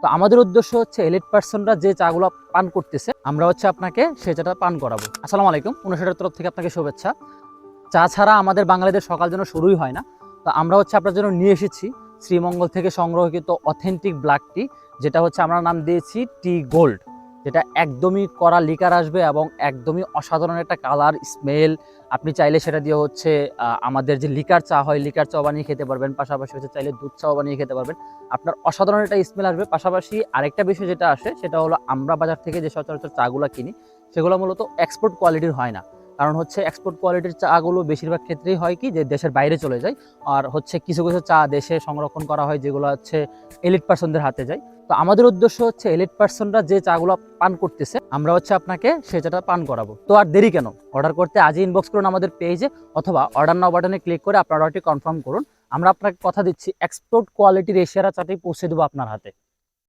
তো আমাদের উদ্দেশ্য হচ্ছে এলিট পার্সনরা যে চাগুলো পান করতেছে আমরা হচ্ছে আপনাকে সেই চাটা পান করাবো। আসসালামু আলাইকুম, 59 তরফ থেকে আপনাকে শুভেচ্ছা। চা ছাড়া আমাদের বাঙালিদের সকাল যেন শুরুই হয় না। তো আমরা হচ্ছে আপনার জন্য নিয়ে এসেছি শ্রীমঙ্গল থেকে সংগ্রহকৃত অথেন্টিক ব্ল্যাক টি, যেটা হচ্ছে আমরা নাম দিয়েছি টি গোল্ড, যেটা একদমই কড়া লিকার আসবে এবং একদমই অসাধারণ একটা কালার স্মেল। আপনি চাইলে সেটা দিয়ে হচ্ছে আমাদের যে লিকার চা হয় লিকার চা বানিয়ে খেতে পারবেন, পাশাপাশি হচ্ছে চাইলে দুধ চাও বানিয়ে খেতে পারবেন। আপনার অসাধারণ একটা স্মেল আসবে। পাশাপাশি আরেকটা বিষয় যেটা আসে সেটা হলো আমরা বাজার থেকে যে সচরাচর চাগুলো কিনি সেগুলো মূলত এক্সপোর্ট কোয়ালিটির হয় না। কারণ হচ্ছে এক্সপোর্ট কোয়ালিটির চাগুলো বেশিরভাগ ক্ষেত্রেই হয় কি যে দেশের বাইরে চলে যায়, আর হচ্ছে কিছু কিছু চা দেশে সংরক্ষণ করা হয় যেগুলো হচ্ছে এলিট পার্সনদের হাতে যায়। তো আমাদের উদ্দেশ্য হচ্ছে এলিট পার্সনরা যে চাগুলো পান করতেছে আমরা হচ্ছে আপনাকে সেই চাটা পান করাবো। তো আর দেরি কেন, অর্ডার করতে আজই ইনবক্স করুন আমাদের পেজে, অথবা অর্ডার নাও বাটনে ক্লিক করে আপনার অর্ডারটি কনফার্ম করুন। আমরা আপনাকে কথা দিচ্ছি এক্সপোর্ট কোয়ালিটির এশিয়ারা চাটাই পৌঁছে দেবো আপনার হাতে।